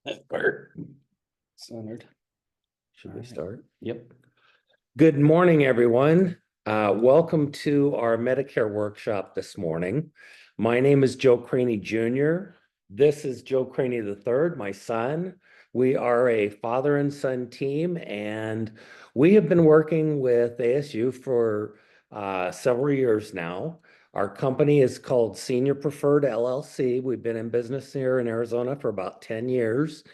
That part. Centered. Should All we right. start? Yep. Good morning, everyone. Welcome to our Medicare workshop this morning. My name is Joe Craney Jr. This is Joe Craney III, my son. We are a father and son team, and we have been working with ASU for several years now. Our company is called Senior Preferred LLC. We've been in business here in Arizona for about 10 years.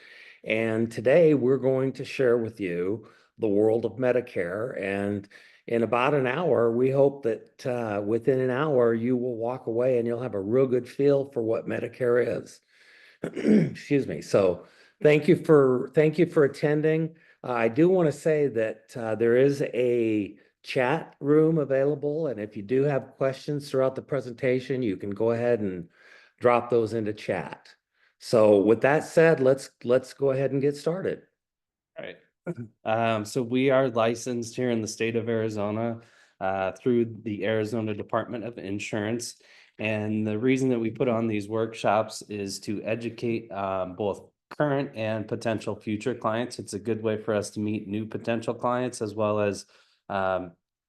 And today we're going to share with you the world of Medicare. And in about an hour, we hope that within an hour, you will walk away and you'll have a real good feel for what Medicare is. Excuse me. So thank you for attending. I do want to say that there is a chat room available, and if you do have questions throughout the presentation, you can go ahead and drop those into chat. So with that said, let's go ahead and get started. All right. So we are licensed here in the state of Arizona through the Arizona Department of Insurance. And the reason that we put on these workshops is to educate both current and potential future clients. It's a good way for us to meet new potential clients as well as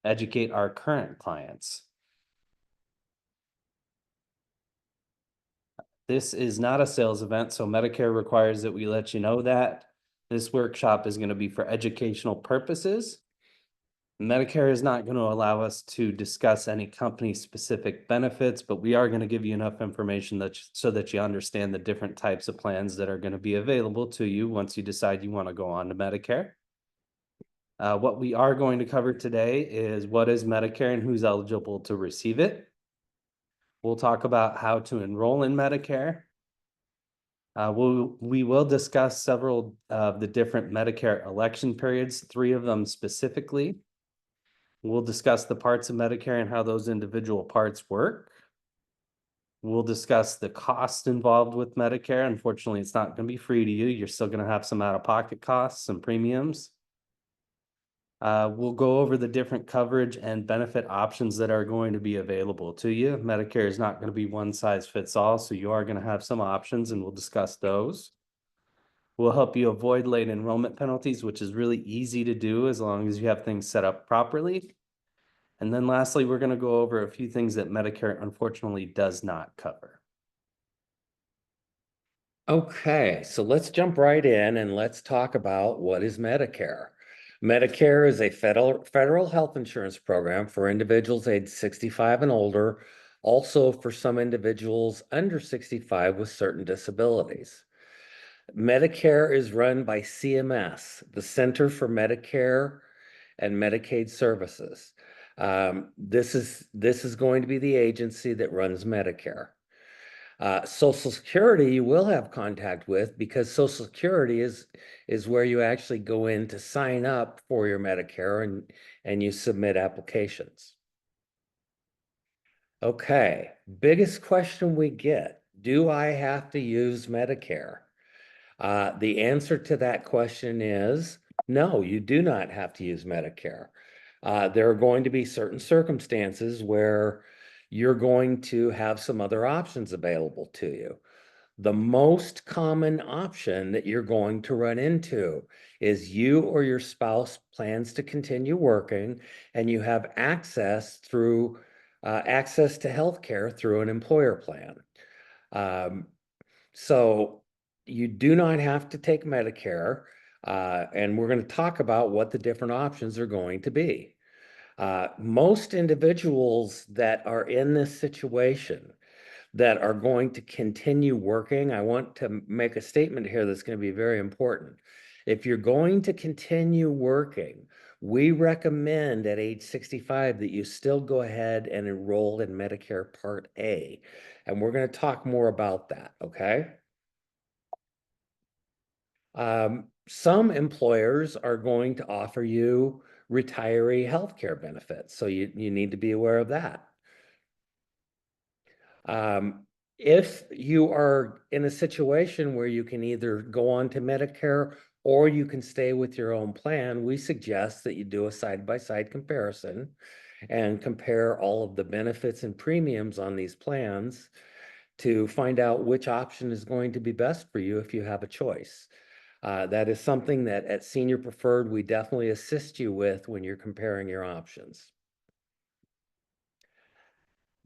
educate our current clients. This is not a sales event, so Medicare requires that we let you know that. This workshop is going to be for educational purposes. Medicare is not going to allow us to discuss any company-specific benefits, but we are going to give you enough information so that you understand the different types of plans that are going to be available to you once you decide you want to go on to Medicare. What we are going to cover today is what is Medicare and who's eligible to receive it. We'll talk about how to enroll in Medicare. We will discuss several of the different Medicare election periods, 3 of them specifically. We'll discuss the parts of Medicare and how those individual parts work. We'll discuss the cost involved with Medicare. Unfortunately, it's not going to be free to you. You're still going to have some out-of-pocket costs and premiums. We'll go over the different coverage and benefit options that are going to be available to you. Medicare is not going to be one size fits all, so you are going to have some options, and we'll discuss those. We'll help you avoid late enrollment penalties, which is really easy to do as long as you have things set up properly. And then lastly, we're going to go over a few things that Medicare unfortunately does not cover. Okay, so let's jump right in and let's talk about what is Medicare. Medicare is a federal health insurance program for individuals aged 65 and older, also for some individuals under 65 with certain disabilities. Medicare is run by CMS, the Center for Medicare and Medicaid Services. This is going to be the agency that runs Medicare. Social Security you will have contact with, because Social Security is where you actually go in to sign up for your Medicare and you submit applications. Okay, biggest question we get, do I have to use Medicare? The answer to that question is no, you do not have to use Medicare. There are going to be certain circumstances where you're going to have some other options available to you. The most common option that you're going to run into is you or your spouse plans to continue working and you have access to health care through an employer plan. So you do not have to take Medicare, and we're going to talk about what the different options are going to be. Most individuals that are in this situation that are going to continue working, I want to make a statement here that's going to be very important. If you're going to continue working, we recommend at age 65 that you still go ahead and enroll in Medicare Part A. And we're going to talk more about that, okay? Some employers are going to offer you retiree health care benefits, so you need to be aware of that. If you are in a situation where you can either go on to Medicare or you can stay with your own plan, we suggest that you do a side-by-side comparison and compare all of the benefits and premiums on these plans to find out which option is going to be best for you if you have a choice. That is something that at Senior Preferred, we definitely assist you with when you're comparing your options.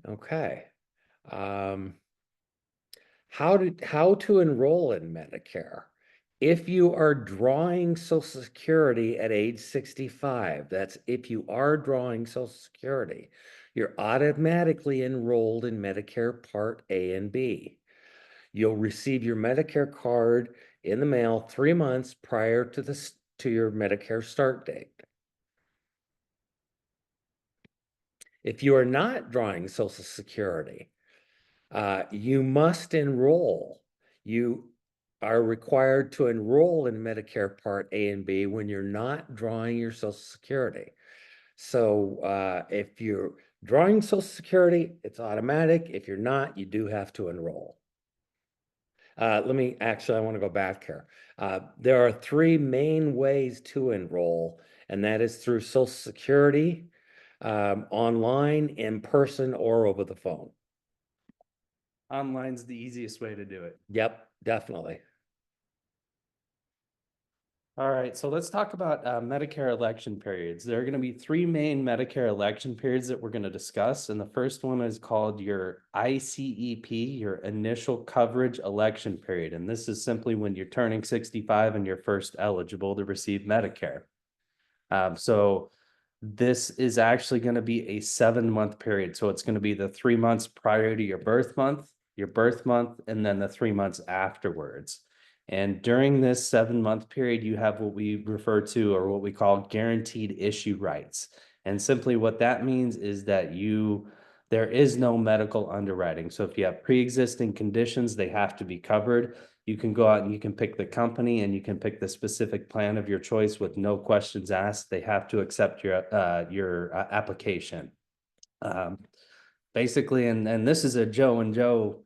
Okay. How to enroll in Medicare? If you are drawing Social Security at age 65, that's if you are drawing Social Security, you're automatically enrolled in Medicare Part A and B. You'll receive your Medicare card in the mail 3 months prior to your Medicare start date. If you are not drawing Social Security, you must enroll. You are required to enroll in Medicare Part A and B when you're not drawing your Social Security. So if you're drawing Social Security, it's automatic. If you're not, you do have to enroll. I want to go back here. There are 3 main ways to enroll, and that is through Social Security, online, in person, or over the phone. Online's the easiest way to do it. Yep, definitely. All right, so let's talk about Medicare election periods. There are going to be 3 main Medicare election periods that we're going to discuss. And the first one is called your ICEP, your initial coverage election period. And this is simply when you're turning 65 and you're first eligible to receive Medicare. So this is actually going to be a 7-month period. So it's going to be the 3 months prior to your birth month, and then the 3 months afterwards. And during this 7-month period, you have what we refer to, or what we call, guaranteed issue rights. And simply what that means is that there is no medical underwriting. So if you have pre-existing conditions, they have to be covered. You can go out and you can pick the company and you can pick the specific plan of your choice with no questions asked. They have to accept your application. Basically, and this is a Joe and Joe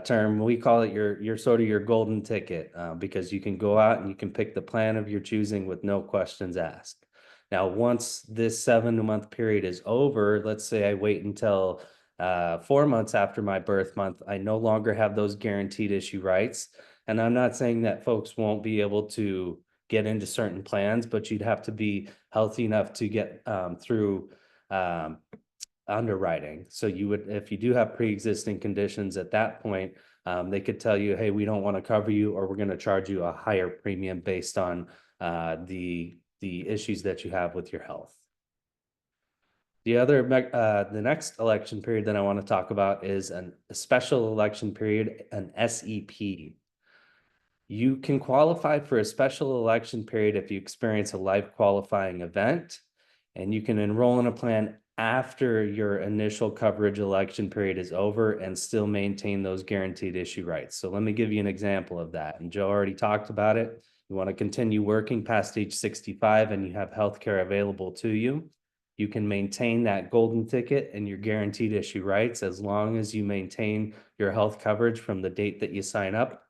term. We call it your sort of your golden ticket, because you can go out and you can pick the plan of your choosing with no questions asked. Now, once this 7-month period is over, let's say I wait until 4 months after my birth month, I no longer have those guaranteed issue rights. And I'm not saying that folks won't be able to get into certain plans, but you'd have to be healthy enough to get through underwriting. So you would, if you do have pre-existing conditions at that point, they could tell you, hey, we don't want to cover you, or we're going to charge you a higher premium based on the issues that you have with your health. The next election period that I want to talk about is a special election period, an SEP. You can qualify for a special election period if you experience a life qualifying event, and you can enroll in a plan after your initial coverage election period is over and still maintain those guaranteed issue rights. So let me give you an example of that. And Joe already talked about it. You want to continue working past age 65 and you have healthcare available to you. You can maintain that golden ticket and your guaranteed issue rights as long as you maintain your health coverage from the date that you sign up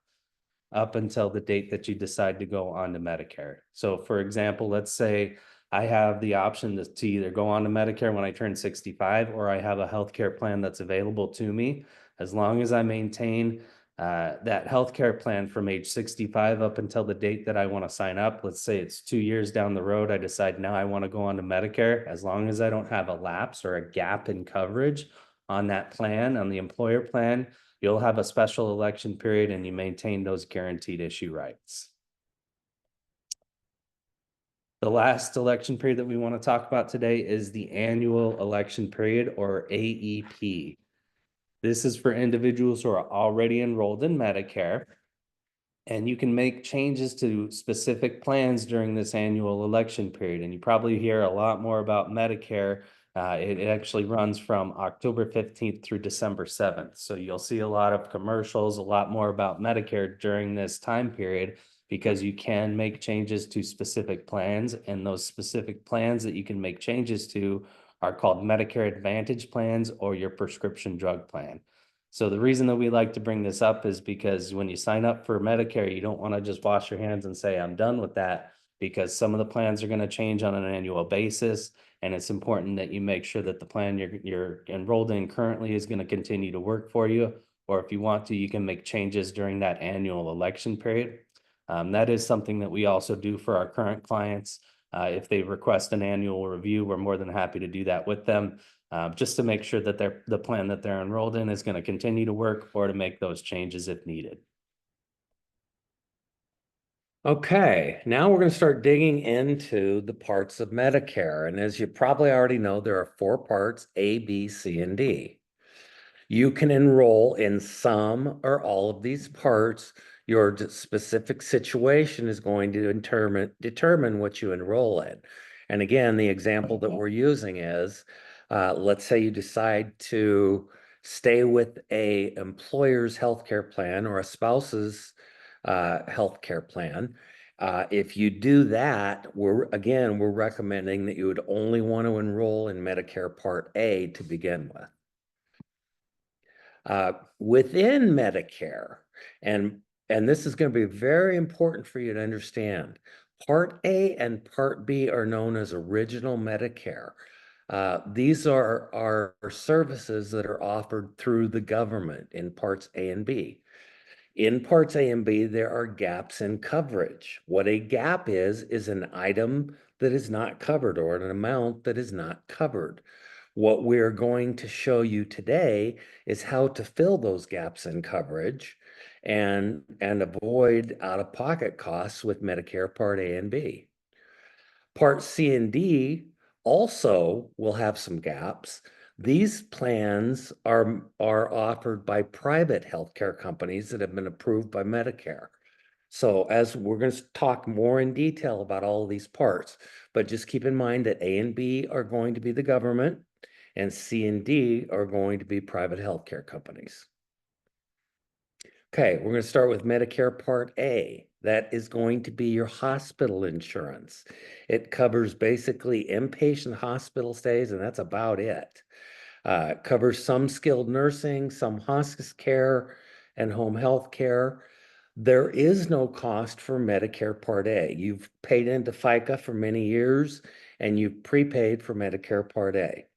until the date that you decide to go on to Medicare. So for example, let's say I have the option to either go on to Medicare when I turn 65, or I have a healthcare plan that's available to me. As long as I maintain that healthcare plan from age 65 up until the date that I want to sign up, let's say it's 2 years down the road, I decide now I want to go on to Medicare. As long as I don't have a lapse or a gap in coverage on that plan, on the employer plan, you'll have a special election period and you maintain those guaranteed issue rights. The last election period that we want to talk about today is the annual election period, or AEP. This is for individuals who are already enrolled in Medicare, and you can make changes to specific plans during this annual election period. And you probably hear a lot more about Medicare. It actually runs from October 15th through December 7th. So you'll see a lot of commercials, a lot more about Medicare during this time period, because you can make changes to specific plans, and those specific plans that you can make changes to are called Medicare Advantage plans or your prescription drug plan. So the reason that we like to bring this up is because when you sign up for Medicare, you don't want to just wash your hands and say, I'm done with that, because some of the plans are going to change on an annual basis. And it's important that you make sure that the plan you're enrolled in currently is going to continue to work for you, or if you want to, you can make changes during that annual election period. That is something that we also do for our current clients. If they request an annual review, we're more than happy to do that with them, just to make sure that the plan that they're enrolled in is going to continue to work, or to make those changes if needed. Okay, now we're going to start digging into the parts of Medicare. And as you probably already know, there are four parts: A, B, C, and D. You can enroll in some or all of these parts. Your specific situation is going to determine what you enroll in. And again, the example that we're using is, let's say you decide to stay with a employer's healthcare plan or a spouse's healthcare plan. If you do that, we're recommending that you would only want to enroll in Medicare Part A to begin with. Within Medicare, and this is going to be very important for you to understand, Part A and Part B are known as Original Medicare. These are services that are offered through the government in Parts A and B. In Parts A and B, there are gaps in coverage. What a gap is an item that is not covered or an amount that is not covered. What we're going to show you today is how to fill those gaps in coverage and avoid out-of-pocket costs with Medicare Part A and B. Part C and D also will have some gaps. These plans are offered by private healthcare companies that have been approved by Medicare. So as we're going to talk more in detail about all of these parts, but just keep in mind that A and B are going to be the government, and C and D are going to be private healthcare companies. Okay, we're going to start with Medicare Part A. That is going to be your hospital insurance. It covers basically inpatient hospital stays, and that's about it. It covers some skilled nursing, some hospice care, and home health care. There is no cost for Medicare Part A. You've paid into FICA for many years, and you've prepaid for Medicare Part A.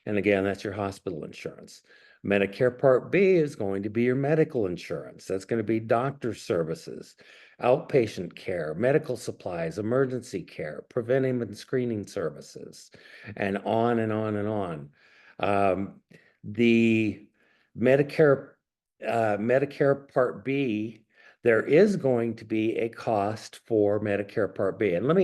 And again, that's your hospital insurance. Medicare Part B is going to be your medical insurance. That's going to be doctor services, outpatient care, medical supplies, emergency care, preventive and screening services, and on and on and on. The Medicare Part B, there is going to be a cost for Medicare Part B. And let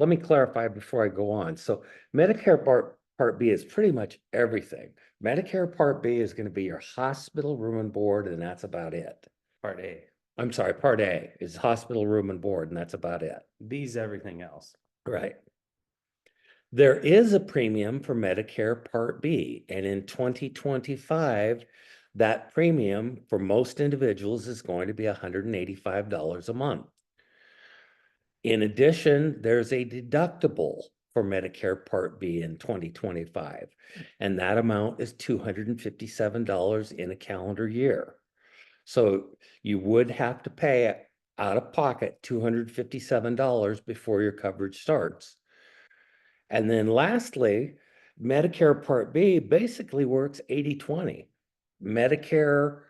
me clarify before I go on. So Medicare Part B is pretty much everything. Medicare Part B is going to be your hospital room and board, and that's about it. Part A. I'm sorry, Part A is hospital room and board, and that's about it. B's everything else. Right. There is a premium for Medicare Part B, and in 2025, that premium for most individuals is going to be $185 a month. In addition, there's a deductible for Medicare Part B in 2025, and that amount is $257 in a calendar year. So you would have to pay out of pocket $257 before your coverage starts. And then lastly, Medicare Part B basically works 80-20. Medicare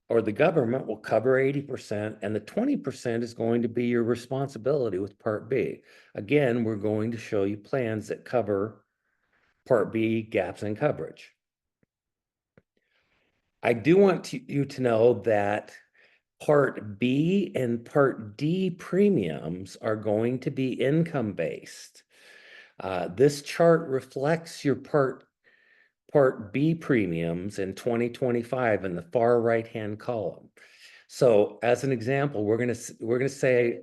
or the government will cover 80%, and the 20% is going to be your responsibility with Part B. Again, we're going to show you plans that cover Part B gaps in coverage. I do want you to know that Part B and Part D premiums are going to be income-based. This chart reflects your Part B premiums in 2025 in the far right-hand column. So as an example, we're gonna say,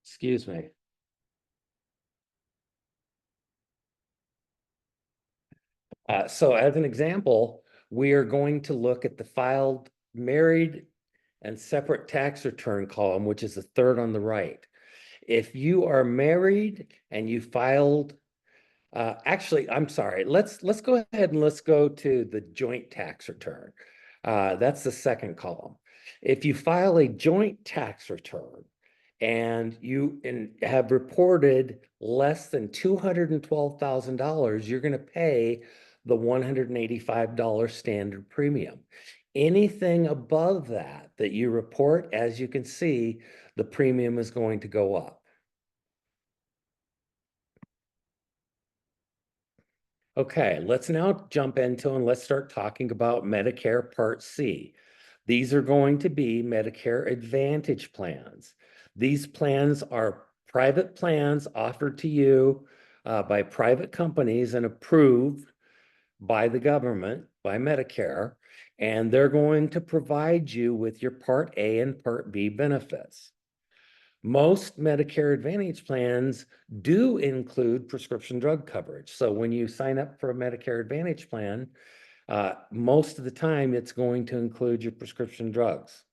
excuse me. So as an example, we are going to look at the filed married and separate tax return column, which is the third on the right. If you are married and you filed, actually, I'm sorry, let's go ahead and let's go to the joint tax return. That's the second column. If you file a joint tax return and you have reported less than $212,000, you're going to pay the $185 standard premium. Anything above that that you report, as you can see, the premium is going to go up. Okay, let's now jump into and let's start talking about Medicare Part C. These are going to be Medicare Advantage plans. These plans are private plans offered to you by private companies and approved by the government, by Medicare, and they're going to provide you with your Part A and Part B benefits. Most Medicare Advantage plans do include prescription drug coverage. So when you sign up for a Medicare Advantage plan, most of the time it's going to include your prescription drugs.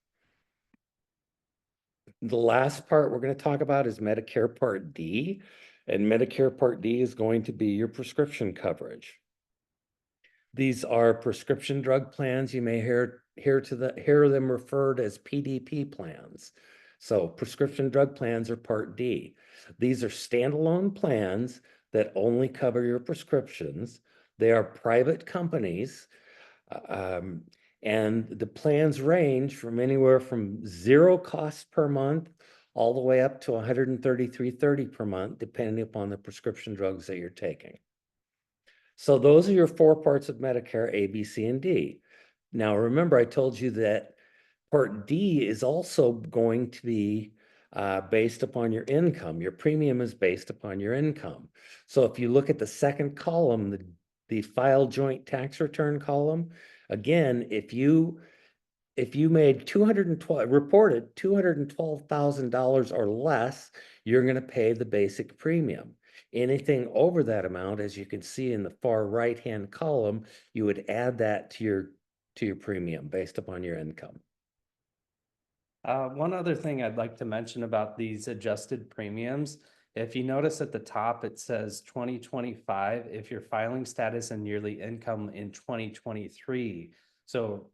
The last part we're going to talk about is Medicare Part D, and Medicare Part D is going to be your prescription coverage. These are prescription drug plans. You may hear them referred as PDP plans. So prescription drug plans are Part D. These are standalone plans that only cover your prescriptions. They are private companies, and the plans range from anywhere from $0 per month all the way up to $133.30 per month, depending upon the prescription drugs that you're taking. So those are your four parts of Medicare: A, B, C, and D. Now, remember, I told you that Part D is also going to be based upon your income. Your premium is based upon your income. So if you look at the second column, the file joint tax return column, again, if you made reported $212,000 or less, you're going to pay the basic premium. Anything over that amount, as you can see in the far right-hand column, you would add that to your premium based upon your income. One other thing I'd like to mention about these adjusted premiums, if you notice at the top, it says 2025, if your filing status and yearly income in 2023. So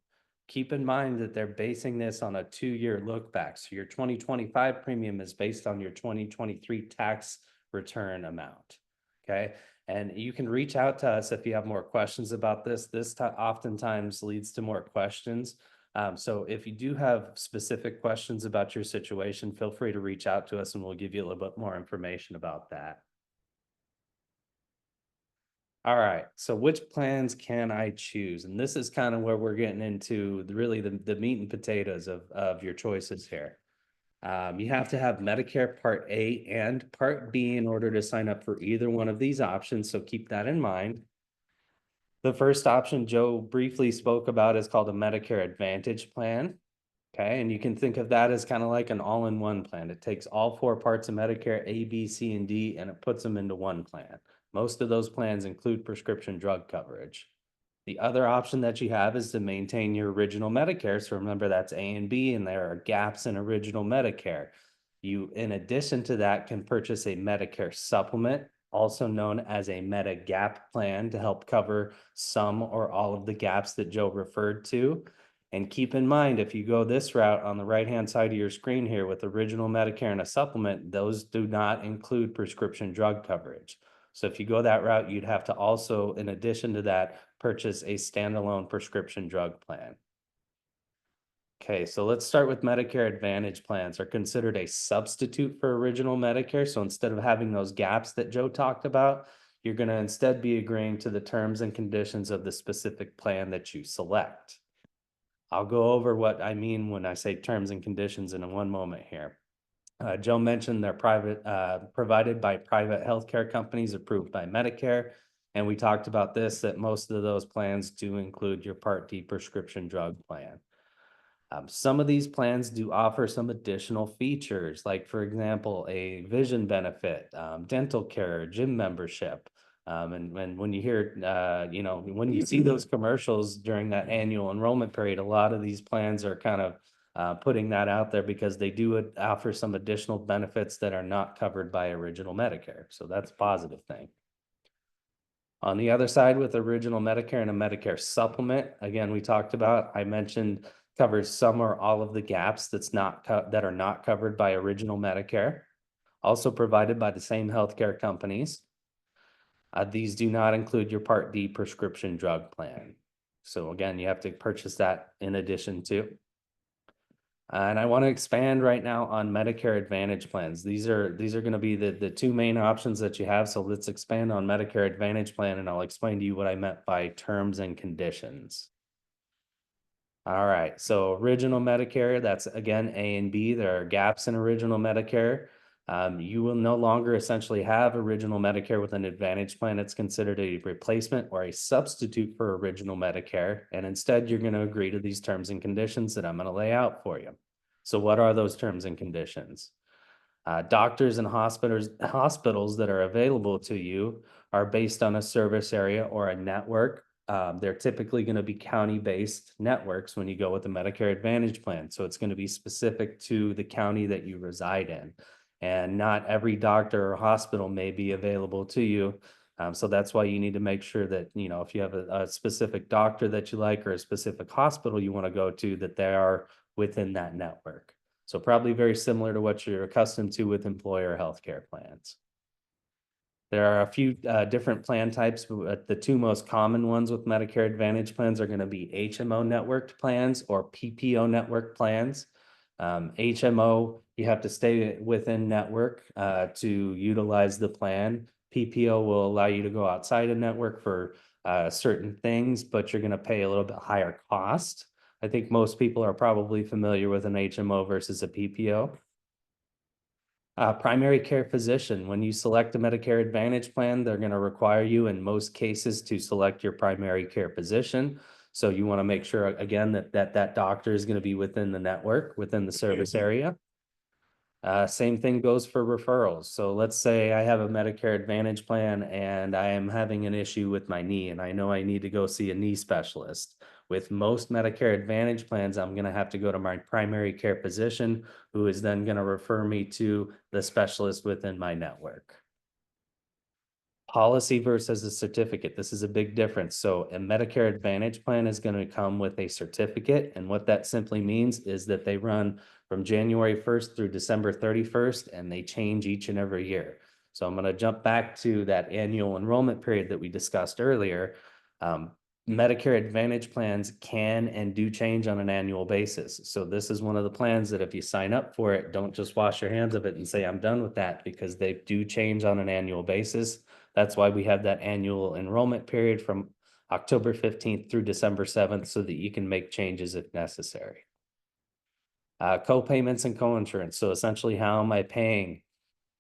keep in mind that they're basing this on a 2-year look back. So your 2025 premium is based on your 2023 tax return amount. Okay. And you can reach out to us if you have more questions about this. This oftentimes leads to more questions. So if you do have specific questions about your situation, feel free to reach out to us and we'll give you a little bit more information about that. All right, so which plans can I choose? And this is kind of where we're getting into really the meat and potatoes of your choices here. You have to have Medicare Part A and Part B in order to sign up for either one of these options, so keep that in mind. The first option Joe briefly spoke about is called a Medicare Advantage plan. Okay, and you can think of that as kind of like an all-in-one plan. It takes all four parts of Medicare, A, B, C, and D, and it puts them into one plan. Most of those plans include prescription drug coverage. The other option that you have is to maintain your original Medicare. So remember, that's A and B, and there are gaps in original Medicare. You, in addition to that, can purchase a Medicare supplement, also known as a Medigap plan, to help cover some or all of the gaps that Joe referred to. And keep in mind, if you go this route on the right-hand side of your screen here with original Medicare and a supplement, those do not include prescription drug coverage. So if you go that route, you'd have to also, in addition to that, purchase a standalone prescription drug plan. Okay, so let's start with Medicare Advantage plans are considered a substitute for original Medicare. So instead of having those gaps that Joe talked about, you're going to instead be agreeing to the terms and conditions of the specific plan that you select. I'll go over what I mean when I say terms and conditions in one moment here. Joe mentioned they're provided by private healthcare companies approved by Medicare. And we talked about this, that most of those plans do include your Part D prescription drug plan. Some of these plans do offer some additional features, like, for example, a vision benefit, dental care, gym membership. And when you hear, when you see those commercials during that annual enrollment period, a lot of these plans are kind of putting that out there because they do offer some additional benefits that are not covered by original Medicare. So that's a positive thing. On the other side, with original Medicare and a Medicare supplement, again, I mentioned covers some or all of the gaps that are not covered by original Medicare, also provided by the same healthcare companies. These do not include your Part D prescription drug plan. So again, you have to purchase that in addition to. And I want to expand right now on Medicare Advantage plans. These are going to be the two main options that you have. So let's expand on Medicare Advantage plan, and I'll explain to you what I meant by terms and conditions. All right, so original Medicare, that's again A and B. There are gaps in original Medicare. You will no longer essentially have original Medicare with an Advantage plan. It's considered a replacement or a substitute for original Medicare. And instead, you're going to agree to these terms and conditions that I'm going to lay out for you. So what are those terms and conditions? Doctors and hospitals that are available to you are based on a service area or a network. They're typically going to be county-based networks when you go with the Medicare Advantage plan. So it's going to be specific to the county that you reside in. And not every doctor or hospital may be available to you. So that's why you need to make sure that, if you have a specific doctor that you like or a specific hospital you want to go to, that they are within that network. So probably very similar to what you're accustomed to with employer healthcare plans. There are a few different plan types, but the two most common ones with Medicare Advantage plans are going to be HMO networked plans or PPO network plans. HMO, you have to stay within network to utilize the plan. PPO will allow you to go outside a network for certain things, but you're going to pay a little bit higher cost. I think most people are probably familiar with an HMO versus a PPO. Primary care physician, when you select a Medicare Advantage plan, they're going to require you in most cases to select your primary care physician. So you want to make sure, again, that doctor is going to be within the network, within the service area. Same thing goes for referrals. So let's say I have a Medicare Advantage plan and I am having an issue with my knee and I know I need to go see a knee specialist. With most Medicare Advantage plans, I'm going to have to go to my primary care physician, who is then going to refer me to the specialist within my network. Policy versus a certificate. This is a big difference. So a Medicare Advantage plan is going to come with a certificate. And what that simply means is that they run from January 1st through December 31st, and they change each and every year. So I'm going to jump back to that annual enrollment period that we discussed earlier. Medicare Advantage plans can and do change on an annual basis. So this is one of the plans that if you sign up for it, don't just wash your hands of it and say, I'm done with that, because they do change on an annual basis. That's why we have that annual enrollment period from October 15th through December 7th so that you can make changes if necessary. Co-payments and co-insurance. So essentially, how am I paying?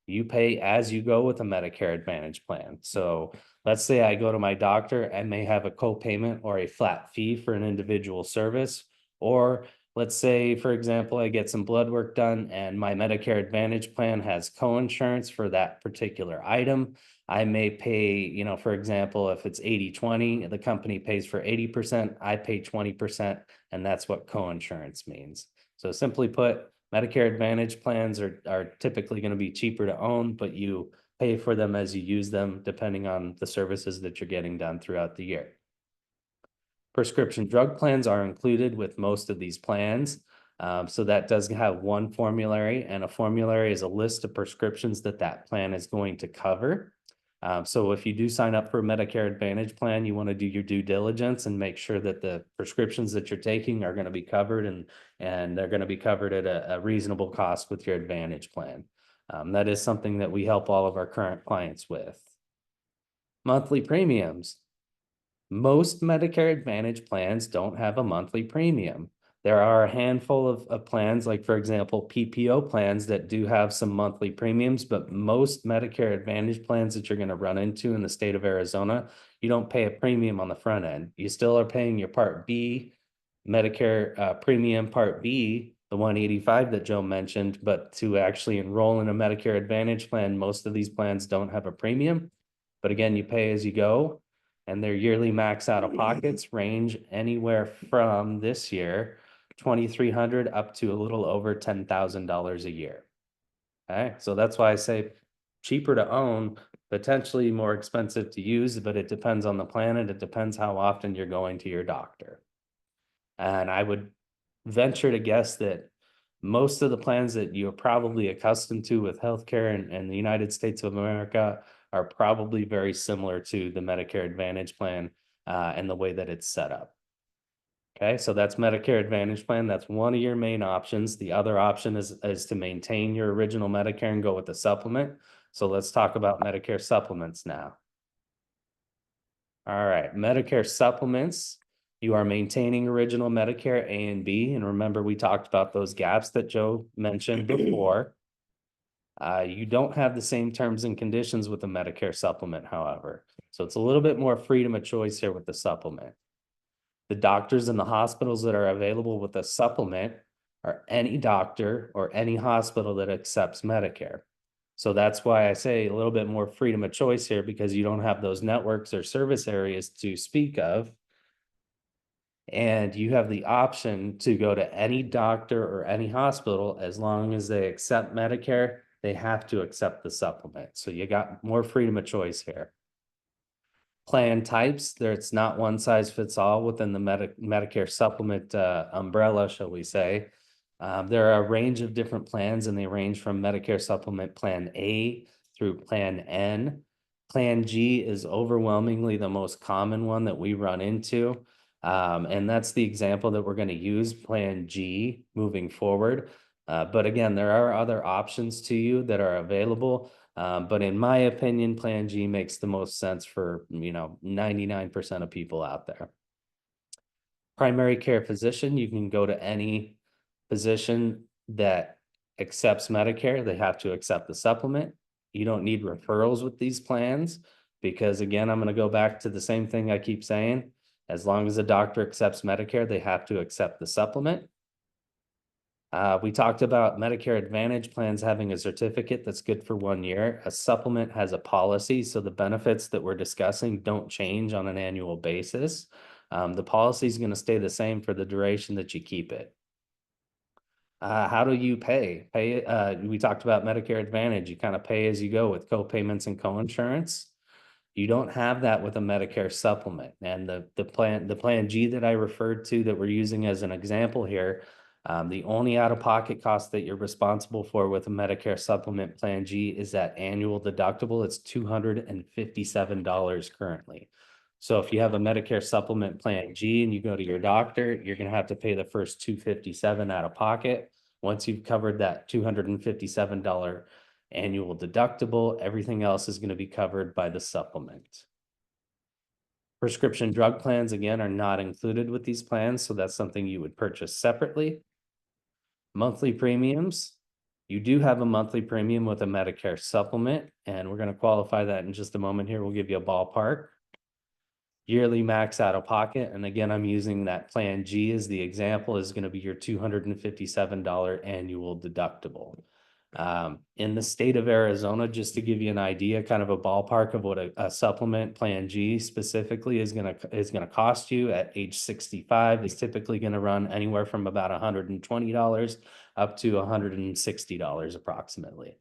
You pay as you go with a Medicare Advantage plan. So let's say I go to my doctor, I may have a co-payment or a flat fee for an individual service. Or let's say, for example, I get some blood work done and my Medicare Advantage plan has co-insurance for that particular item. I may pay, for example, if it's 80-20, the company pays for 80%, I pay 20%, and that's what co-insurance means. So simply put, Medicare Advantage plans are typically going to be cheaper to own, but you pay for them as you use them, depending on the services that you're getting done throughout the year. Prescription drug plans are included with most of these plans. So that does have one formulary, and a formulary is a list of prescriptions that plan is going to cover. So if you do sign up for a Medicare Advantage plan, you want to do your due diligence and make sure that the prescriptions that you're taking are going to be covered, and they're going to be covered at a reasonable cost with your Advantage plan. That is something that we help all of our current clients with. Monthly premiums. Most Medicare Advantage plans don't have a monthly premium. There are a handful of plans, like for example, PPO plans that do have some monthly premiums, but most Medicare Advantage plans that you're going to run into in the state of Arizona, you don't pay a premium on the front end. You still are paying your Part B, Medicare premium Part B, the 185 that Joe mentioned, but to actually enroll in a Medicare Advantage plan, most of these plans don't have a premium. But again, you pay as you go, and their yearly max out of pockets range anywhere from this year, $2,300 up to a little over $10,000 a year. Okay, so that's why I say cheaper to own, potentially more expensive to use, but it depends on the plan and it depends how often you're going to your doctor. And I would venture to guess that most of the plans that you're probably accustomed to with healthcare in the United States of America are probably very similar to the Medicare Advantage plan and the way that it's set up. Okay, so that's Medicare Advantage plan. That's one of your main options. The other option is to maintain your original Medicare and go with the supplement. So let's talk about Medicare supplements now. All right, Medicare supplements. You are maintaining original Medicare A and B. And remember, we talked about those gaps that Joe mentioned before. You don't have the same terms and conditions with the Medicare supplement, however. So it's a little bit more freedom of choice here with the supplement. The doctors and the hospitals that are available with a supplement are any doctor or any hospital that accepts Medicare. So that's why I say a little bit more freedom of choice here, because you don't have those networks or service areas to speak of. And you have the option to go to any doctor or any hospital as long as they accept Medicare, they have to accept the supplement. So you got more freedom of choice here. Plan types, it's not one size fits all within the Medicare supplement umbrella, shall we say. There are a range of different plans, and they range from Medicare supplement plan A through plan N. Plan G is overwhelmingly the most common one that we run into. And that's the example that we're going to use, plan G, moving forward. But again, there are other options to you that are available. But in my opinion, plan G makes the most sense for, 99% of people out there. Primary care physician, you can go to any physician that accepts Medicare. They have to accept the supplement. You don't need referrals with these plans because, again, I'm going to go back to the same thing I keep saying. As long as a doctor accepts Medicare, they have to accept the supplement. We talked about Medicare Advantage plans having a certificate that's good for 1 year. A supplement has a policy, so the benefits that we're discussing don't change on an annual basis. The policy is going to stay the same for the duration that you keep it. How do you pay? We talked about Medicare Advantage. You kind of pay as you go with co-payments and co-insurance. You don't have that with a Medicare supplement. And the plan G that I referred to that we're using as an example here, the only out-of-pocket cost that you're responsible for with a Medicare supplement plan G is that annual deductible. It's $257 currently. So if you have a Medicare supplement plan G and you go to your doctor, you're going to have to pay the first $257 out of pocket. Once you've covered that $257 annual deductible, everything else is going to be covered by the supplement. Prescription drug plans, again, are not included with these plans, so that's something you would purchase separately. Monthly premiums. You do have a monthly premium with a Medicare supplement, and we're going to qualify that in just a moment here. We'll give you a ballpark. Yearly max out of pocket, and again, I'm using that plan G as the example, is going to be your $257 annual deductible. In the state of Arizona, just to give you an idea, kind of a ballpark of what a supplement plan G specifically is gonna cost you at age 65 is typically going to run anywhere from about $120 up to $160 approximately.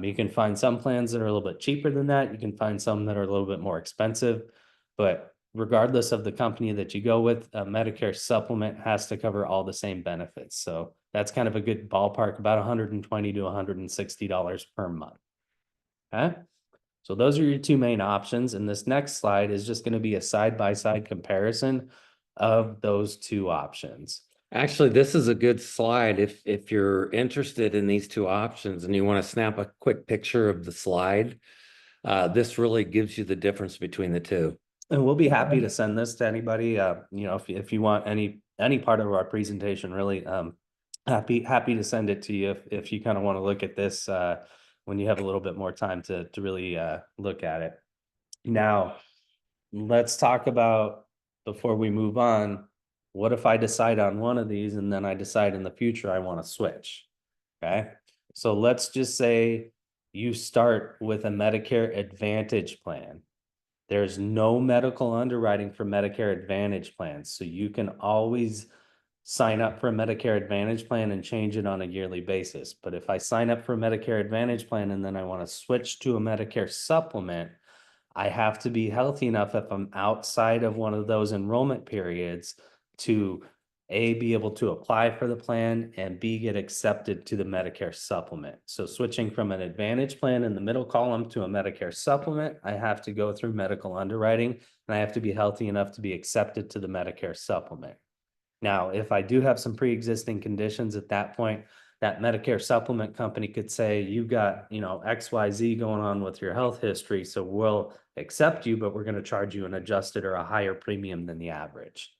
You can find some plans that are a little bit cheaper than that. You can find some that are a little bit more expensive, but regardless of the company that you go with, a Medicare supplement has to cover all the same benefits. So that's kind of a good ballpark, about $120 to $160 per month. Okay. So those are your two main options. And this next slide is just going to be a side-by-side comparison of those two options. Actually, this is a good slide. If you're interested in these two options and you want to snap a quick picture of the slide, this really gives you the difference between the two. And we'll be happy to send this to anybody, if you want any part of our presentation, really, happy to send it to you if you kind of want to look at this, when you have a little bit more time to really, look at it. Now, let's talk about, before we move on, what if I decide on one of these and then I decide in the future I want to switch? Okay, so let's just say you start with a Medicare Advantage plan. There's no medical underwriting for Medicare Advantage plans, so you can always sign up for a Medicare Advantage plan and change it on a yearly basis. But if I sign up for a Medicare Advantage plan and then I want to switch to a Medicare supplement, I have to be healthy enough if I'm outside of one of those enrollment periods to A, be able to apply for the plan, and B, get accepted to the Medicare supplement. So switching from an Advantage plan in the middle column to a Medicare supplement, I have to go through medical underwriting and I have to be healthy enough to be accepted to the Medicare supplement. Now, if I do have some pre-existing conditions at that point, that Medicare supplement company could say, you've got, XYZ going on with your health history, so we'll accept you, but we're going to charge you an adjusted or a higher premium than the average.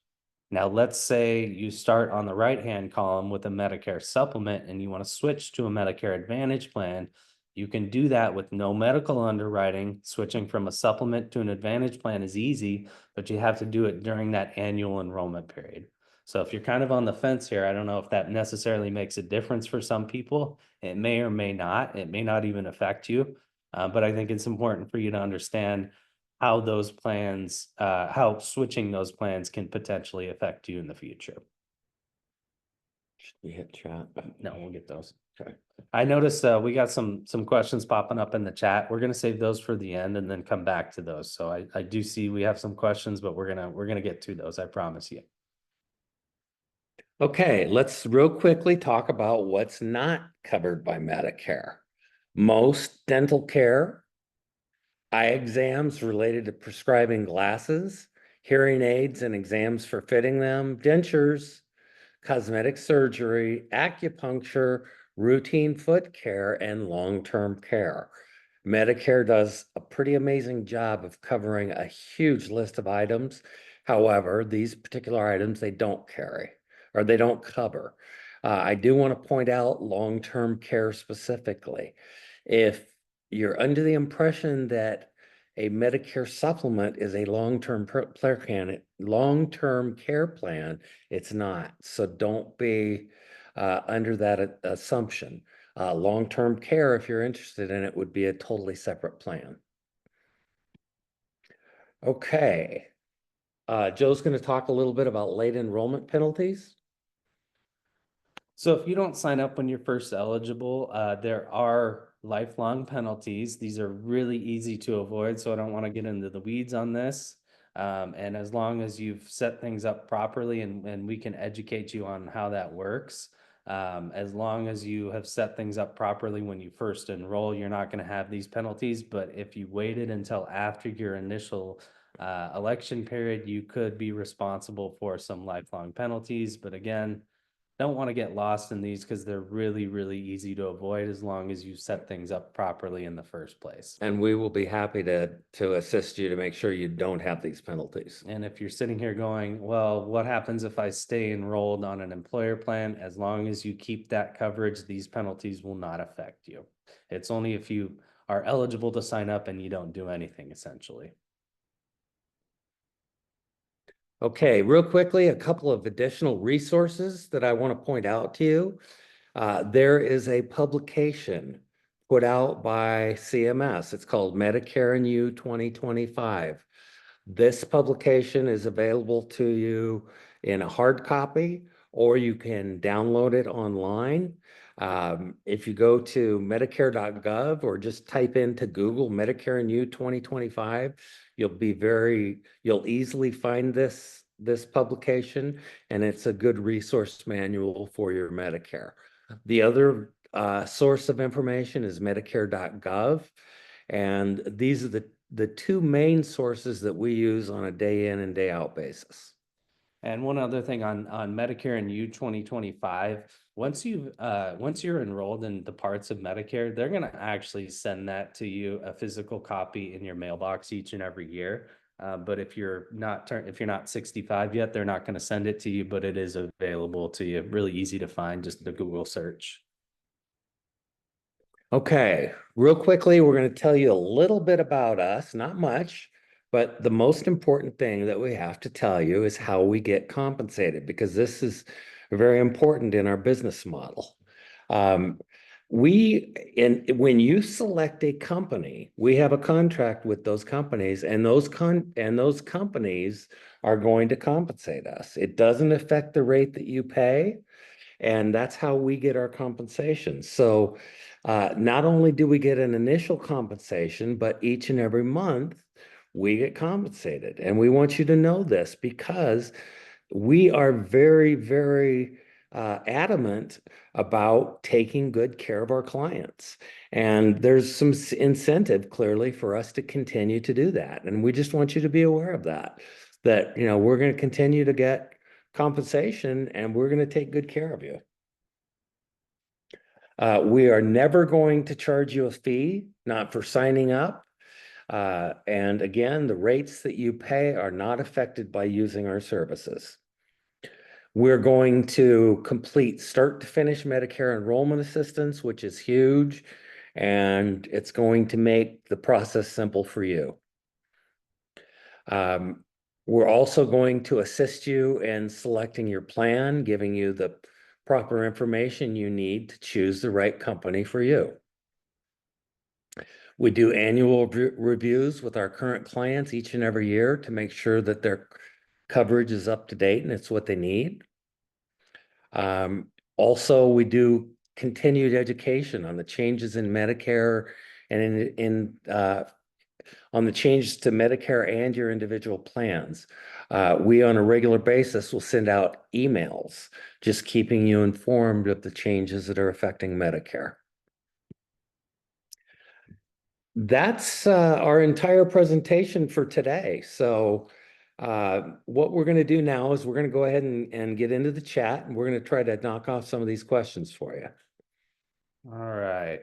Now, let's say you start on the right-hand column with a Medicare supplement and you want to switch to a Medicare Advantage plan. You can do that with no medical underwriting. Switching from a supplement to an Advantage plan is easy, but you have to do it during that annual enrollment period. So if you're kind of on the fence here, I don't know if that necessarily makes a difference for some people. It may or may not. It may not even affect you. But I think it's important for you to understand how those plans, how switching those plans can potentially affect you in the future. Should we hit chat? No, we'll get those. Okay. I noticed we got some questions popping up in the chat. We're gonna save those for the end and then come back to those. So I do see we have some questions, but we're gonna get to those, I promise you. Okay, let's real quickly talk about what's not covered by Medicare. Most dental care, eye exams related to prescribing glasses, hearing aids and exams for fitting them, dentures, cosmetic surgery, acupuncture, routine foot care, and long-term care. Medicare does a pretty amazing job of covering a huge list of items. However, these particular items they don't carry or they don't cover. I do want to point out long-term care specifically. If you're under the impression that a Medicare supplement is a long-term care plan, it's not. So don't be under that assumption. Long-term care, if you're interested in it, would be a totally separate plan. Okay. Joe's going to talk a little bit about late enrollment penalties. So if you don't sign up when you're first eligible, there are lifelong penalties. These are really easy to avoid, so I don't want to get into the weeds on this. And as long as you've set things up properly and we can educate you on how that works, as long as you have set things up properly when you first enroll, you're not going to have these penalties. But if you waited until after your initial election period, you could be responsible for some lifelong penalties. But again, don't want to get lost in these because they're really, really easy to avoid as long as you set things up properly in the first place. And we will be happy to assist you to make sure you don't have these penalties. And if you're sitting here going, well, what happens if I stay enrolled on an employer plan? As long as you keep that coverage, these penalties will not affect you. It's only if you are eligible to sign up and you don't do anything, essentially. Okay, real quickly, a couple of additional resources that I want to point out to you. There is a publication put out by CMS. It's called Medicare and You 2025. This publication is available to you in a hard copy, or you can download it online. If you go to medicare.gov or just type into Google Medicare and You 2025, you'll easily find this publication, and it's a good resource manual for your Medicare. The other source of information is medicare.gov, and these are the two main sources that we use on a day in and day out basis. And one other thing on Medicare and You 2025, once you're enrolled in the parts of Medicare, they're going to actually send that to you, a physical copy in your mailbox each and every year. But if you're not 65 yet, they're not going to send it to you, but it is available to you. Really easy to find, just the Google search. Okay, real quickly, we're going to tell you a little bit about us, not much, but the most important thing that we have to tell you is how we get compensated, because this is very important in our business model. When you select a company, we have a contract with those companies, and those companies are going to compensate us. It doesn't affect the rate that you pay, and that's how we get our compensation. So not only do we get an initial compensation, but each and every month we get compensated. And we want you to know this because We are very, very adamant about taking good care of our clients. And there's some incentive clearly for us to continue to do that. And we just want you to be aware of that, we're going to continue to get compensation and we're going to take good care of you. We are never going to charge you a fee, not for signing up. And again, the rates that you pay are not affected by using our services. We're going to complete start to finish Medicare enrollment assistance, which is huge, and it's going to make the process simple for you. We're also going to assist you in selecting your plan, giving you the proper information you need to choose the right company for you. We do annual reviews with our current clients each and every year to make sure that their coverage is up to date and it's what they need. Also, we do continued education on the changes in Medicare and on the changes to Medicare and your individual plans. We, on a regular basis, will send out emails, just keeping you informed of the changes that are affecting Medicare. That's our entire presentation for today. So what we're going to do now is we're going to go ahead and get into the chat, and we're going to try to knock off some of these questions for you. All right.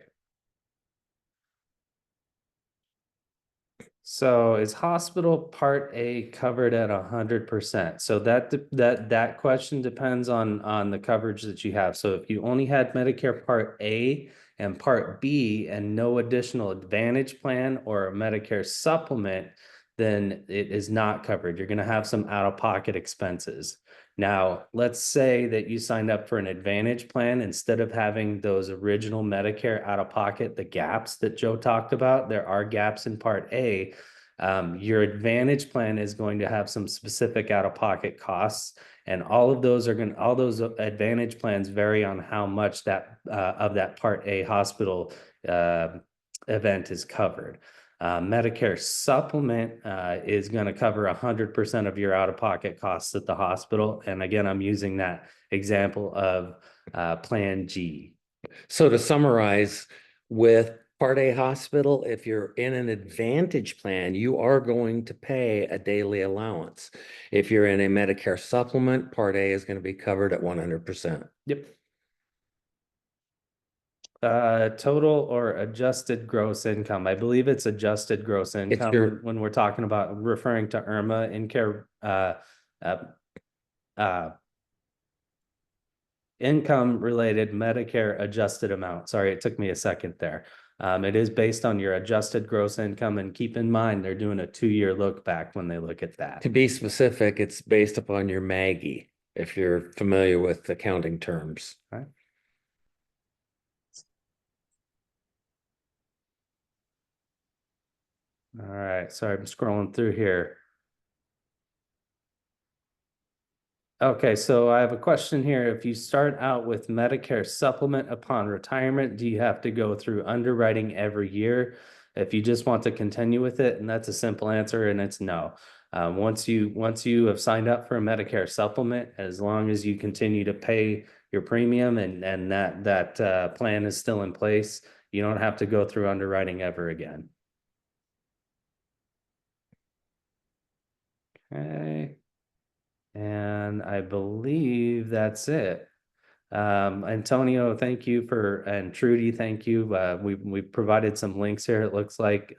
So is hospital Part A covered at 100%? So that question depends on the coverage that you have. So if you only had Medicare Part A and Part B and no additional Advantage plan or a Medicare supplement, then it is not covered. You're going to have some out-of-pocket expenses. Now, let's say that you signed up for an Advantage plan instead of having those original Medicare out-of-pocket, the gaps that Joe talked about. There are gaps in Part A. Your Advantage plan is going to have some specific out-of-pocket costs, and all those Advantage plans vary on how much that of that Part A hospital event is covered. Medicare supplement is going to cover 100% of your out-of-pocket costs at the hospital. And again, I'm using that example of Plan G. So to summarize, with Part A hospital, if you're in an Advantage plan, you are going to pay a daily allowance. If you're in a Medicare supplement, Part A is going to be covered at 100%. Yep. Total or adjusted gross income. I believe it's adjusted gross income when we're talking about referring to IRMA in-care income related Medicare adjusted amount. Sorry, it took me a second there. It is based on your adjusted gross income, and keep in mind they're doing a 2-year look back when they look at that. To be specific, it's based upon your MAGI, if you're familiar with accounting terms. All right. All right, sorry, I'm scrolling through here. Okay, so I have a question here. If you start out with Medicare supplement upon retirement, do you have to go through underwriting every year if you just want to continue with it? And that's a simple answer, and it's no. Once you have signed up for a Medicare supplement, as long as you continue to pay your premium and that plan is still in place, you don't have to go through underwriting ever again. Okay. And I believe that's it. Antonio, thank you and Trudy, thank you. We provided some links here, it looks like,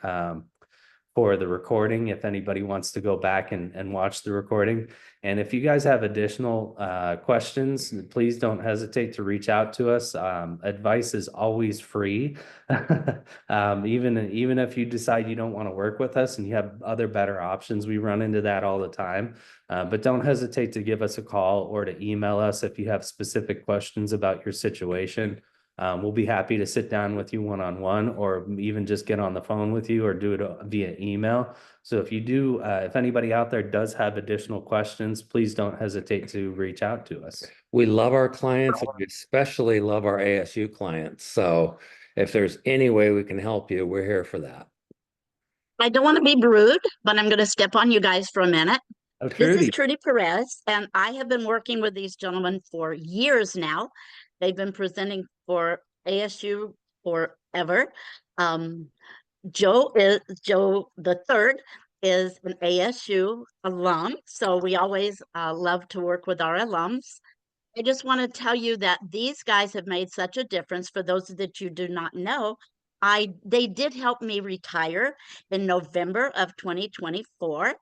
for the recording, if anybody wants to go back and watch the recording. And if you guys have additional questions, please don't hesitate to reach out to us. Advice is always free. Even if you decide you don't want to work with us and you have other better options, we run into that all the time. But don't hesitate to give us a call or to email us if you have specific questions about your situation. We'll be happy to sit down with you one-on-one, or even just get on the phone with you, or do it via email. So if anybody out there does have additional questions, please don't hesitate to reach out to us. We love our clients, and we especially love our ASU clients. So if there's any way we can help you, we're here for that. I don't want to be rude, but I'm going to step on you guys for a minute. Oh, This is Trudy. Trudy Perez, and I have been working with these gentlemen for years now. They've been presenting for ASU forever. Joe the third is an ASU alum, so we always love to work with our alums. I just want to tell you that these guys have made such a difference. For those that you do not know, they did help me retire in November of 2024,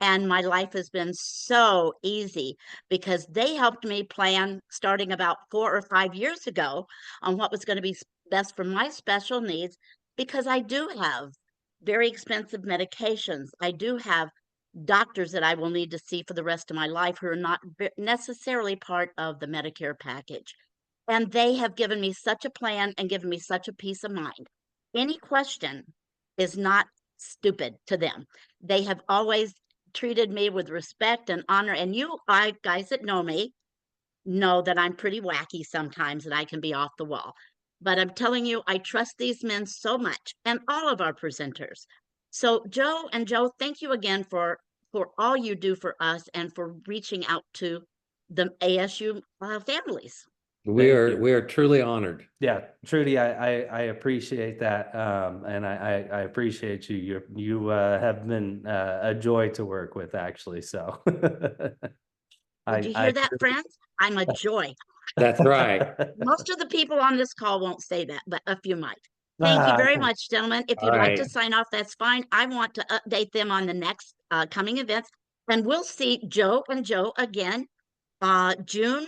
and my life has been so easy because they helped me plan starting about 4 or 5 years ago on what was going to be best for my special needs, because I do have very expensive medications. I do have doctors that I will need to see for the rest of my life who are not necessarily part of the Medicare package. And they have given me such a plan and given me such a peace of mind. Any question is not stupid to them. They have always treated me with respect and honor. And you guys that know me know that I'm pretty wacky sometimes and I can be off the wall. But I'm telling you, I trust these men so much, and all of our presenters. So Joe, thank you again for all you do for us and for reaching out to the ASU families. We Thank are you. we are truly honored. Yeah, Trudy, I appreciate that, and I appreciate you. You have been a joy to work with, actually. So, Did you hear that, friends? I'm a joy. That's right. Most of the people on this call won't say that, but a few might. Thank you very much, gentlemen. If you'd like to sign off, that's fine. I want to update them on the next coming events, and we'll see Joe again, June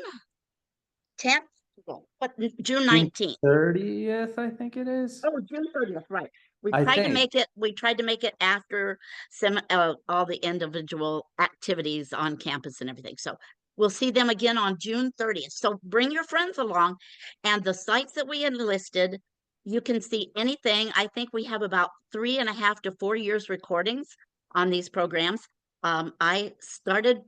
10th, June 19th. 30th, I think it is. Oh, June 30th, right. We I tried to think. make it after all the individual activities on campus and everything. So we'll see them again on June 30th. So bring your friends along, and the sites that we enlisted, you can see anything. I think we have about 3.5 to 4 years recordings on these programs. I started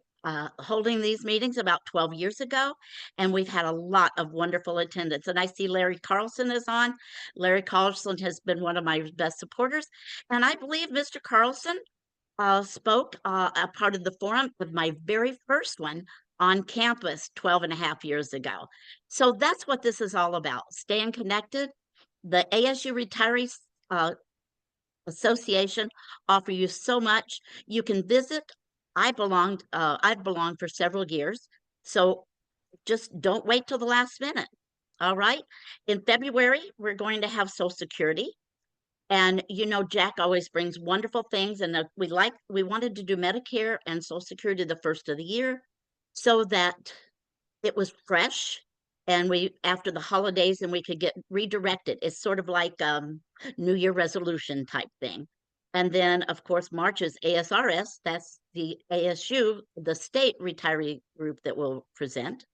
holding these meetings about 12 years ago, and we've had a lot of wonderful attendance. And I see Larry Carlson is on. Larry Carlson has been one of my best supporters. And I believe Mr. Carlson spoke a part of the forum of my very first one on campus 12.5 years ago. So that's what this is all about, staying connected. The ASU Retirees Association offer you so much. You can visit. I've belonged for several years. So just don't wait till the last minute. All right. In February, we're going to have Social Security. And Jack always brings wonderful things. And we wanted to do Medicare and Social Security the first of the year so that it was fresh, and after the holidays, and we could get redirected. It's sort of like New Year resolution type thing. And then, of course, March is ASRS. That's the ASU, the state retiree group that will present.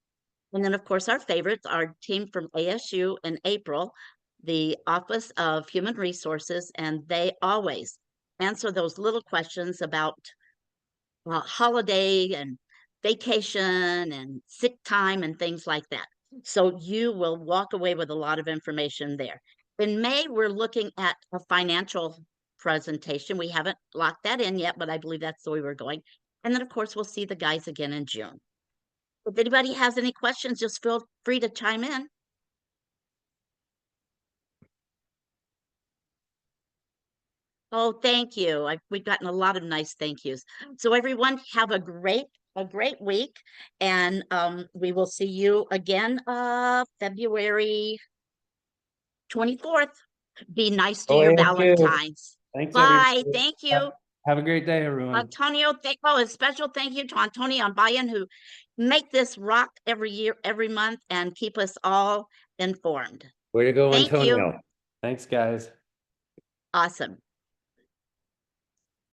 And then, of course, our favorites, our team from ASU in April, the Office of Human Resources, and they always answer those little questions about holiday and vacation and sick time and things like that. So you will walk away with a lot of information there. In May, we're looking at a financial presentation. We haven't locked that in yet, but I believe that's the way we're going. And then, of course, we'll see the guys again in June. If anybody has any questions, just feel free to chime in. Oh, thank you. We've gotten a lot of nice thank yous. So everyone, have a great week, and we will see you again February 24th. Be nice to your Valentines. Thanks, Bye. everybody. Thank you. Have a great day, everyone. Antonio, a special thank you to Antonio and Bayan, who make this rock every year, every month, and keep us all informed. Way to go, Thank Antonio. you. Thanks, guys. Awesome.